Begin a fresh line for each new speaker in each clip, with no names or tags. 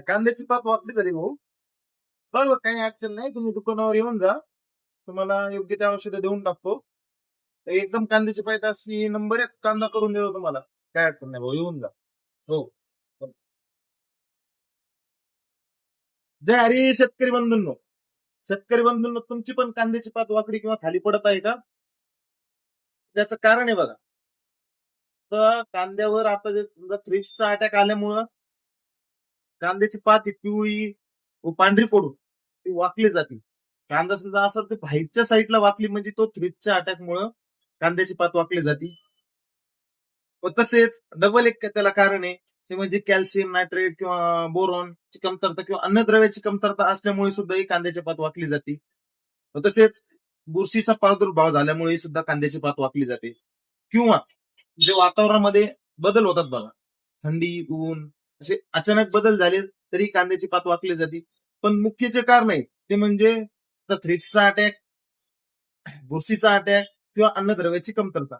कांद्याची पात वाकडी झाली भाऊ. बरोबर, काही अडचण नाही. तुम्ही दुकानावर येऊन जा. तुम्हाला योग्य त्या औषधं देऊन टाकतो. एकदम कांद्याची पात अशी नंबर 1 कांदा करून देतो तुम्हाला. काय अडचण नाही भाऊ, येऊन जा. हो. जय हरी शेतकरी बंधूंनो. शेतकरी बंधूंनो, तुमची पण कांद्याची पात वाकडी किंवा खाली पडत आहे का? त्याचं कारण आहे बघा. तर कांद्यावर आता जे थ्रिप्सचा अटॅक आल्यामुळं कांद्याची पात ही पिवळी व पांढरी पडून ती वाकली जाते. कांदा समजा असं ते बाहेरच्या साईडला वाकली म्हणजे तो थ्रिप्सच्या अटॅकमुळं कांद्याची पात वाकली जाते. व तसेच डबल एक त्याला कारण आहे, ते म्हणजे कॅल्शियम नायट्रेट किंवा बोरॉनची कमतरता किंवा अन्नद्रव्याची कमतरता असल्यामुळे सुद्धा ही कांद्याची पात वाकली जाते. व तसेच बुरशीचा प्रादुर्भाव झाल्यामुळे सुद्धा कांद्याची पात वाकली जाते. किंवा जे वातावरणामध्ये बदल होतात बघा, थंडी, ऊन असे अचानक बदल झाले तरी कांद्याची पात वाकली जाते. पण मुख्य जे कारण आहे ते म्हणजे थ्रिप्सचा अटॅक, बुरशीचा अटॅक किंवा अन्नद्रव्याची कमतरता.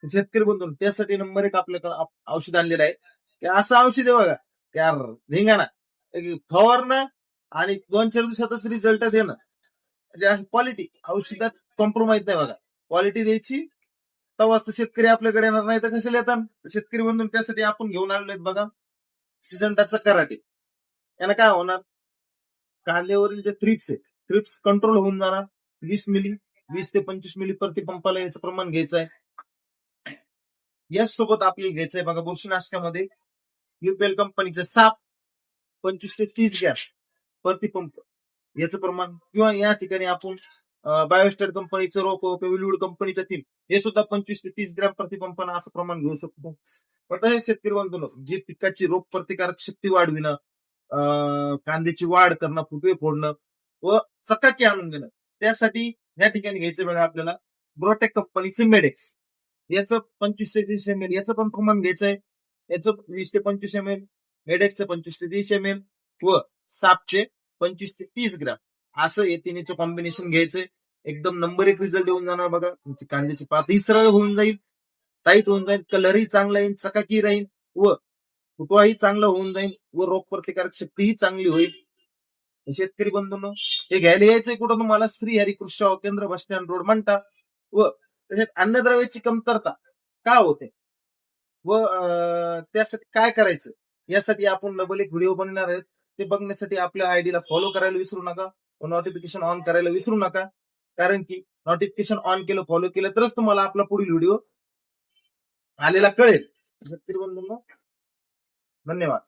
शेतकरी बंधू, त्यासाठी नंबर 1 आपल्याकडे औषध आणलेलं आहे. की असं औषध आहे बघा, की यार धिंगाणा फवारणं आणि 2-4 दिवसातच रिझल्ट देणं. क्वालिटी औषधात कॉम्प्रोमाइज नाही बघा. क्वालिटी द्यायची, तेव्हाच तर शेतकरी आपल्याकडे येणार, नाही तर कशाला येतात शेतकरी बंधू. त्यासाठी आपण घेऊन आलेलो आहेत बघा सिजंटाचं कराटे. यानं काय होणार, कांद्यावरील जे थ्रिप्स आहे, थ्रिप्स कंट्रोल होऊन जाणार. 20 मिली 20 ते 25 मिली प्रति पंपाला याचं प्रमाण घ्यायचं आहे. याच सोबत आपल्याला घ्यायचंय बघा बुरशीनाशकामध्ये युपीएल कंपनीचं साप 25 ते 30 ग्रॅम प्रति पंप याचं प्रमाण, किंवा या ठिकाणी आपण बायोस्टार कंपनीचं रोको, विलवूड कंपनीचं 3 हे सुद्धा 25 ते 30 ग्रॅम प्रति पंपानं असं प्रमाण घेऊ शकतो. पण हे शेतकरी बांधवांनो, जी पिकाची रोग प्रतिकारक शक्ती वाढविणं, कांद्याची वाढ करणं, फुटवे फोडणं व चकाकी आणून देणं, त्यासाठी या ठिकाणी घ्यायचं बघा आपल्याला ब्रोटेक कंपनीचे मेडेक्स. याचं 25 ते 30 ml याचं पण प्रमाण घ्यायचंय. याचं 20 ते 25 ml, मेडेक्सचं 25 ते 30 ml व सापचे 25 ते 30 ग्रॅम असं हे तिन्हीचं कॉम्बिनेशन घ्यायचंय. एकदम नंबर 1 रिझल्ट देऊन जाणार बघा. तुमची कांद्याची पातही सरळ होऊन जाईल, टाईट होऊन जाईल, कलरही चांगला येईल, चकाकी राहील व फुटवाही चांगला होऊन जाईल व रोग प्रतिकारक शक्तीही चांगली होईल. शेतकरी बंधूंनो, हे घ्यायला यायचंय कुठं तुम्हाला? श्री हरी कृषी सेवा केंद्र, बस स्टँड रोड, म्हणता. व तसेच अन्नद्रव्याची कमतरता का होते व त्यासाठी काय करायचं, यासाठी आपण डबल एक व्हिडिओ बनवणार आहेत. ते बघण्यासाठी आपल्या आयडीला फॉलो करायला विसरू नका व नोटिफिकेशन ऑन करायला विसरू नका. कारण की नोटिफिकेशन ऑन केलं, फॉलो केलं तरच तुम्हाला आपला पुढील व्हिडिओ आलेला कळेल. शेतकरी बंधूंनो, धन्यवाद.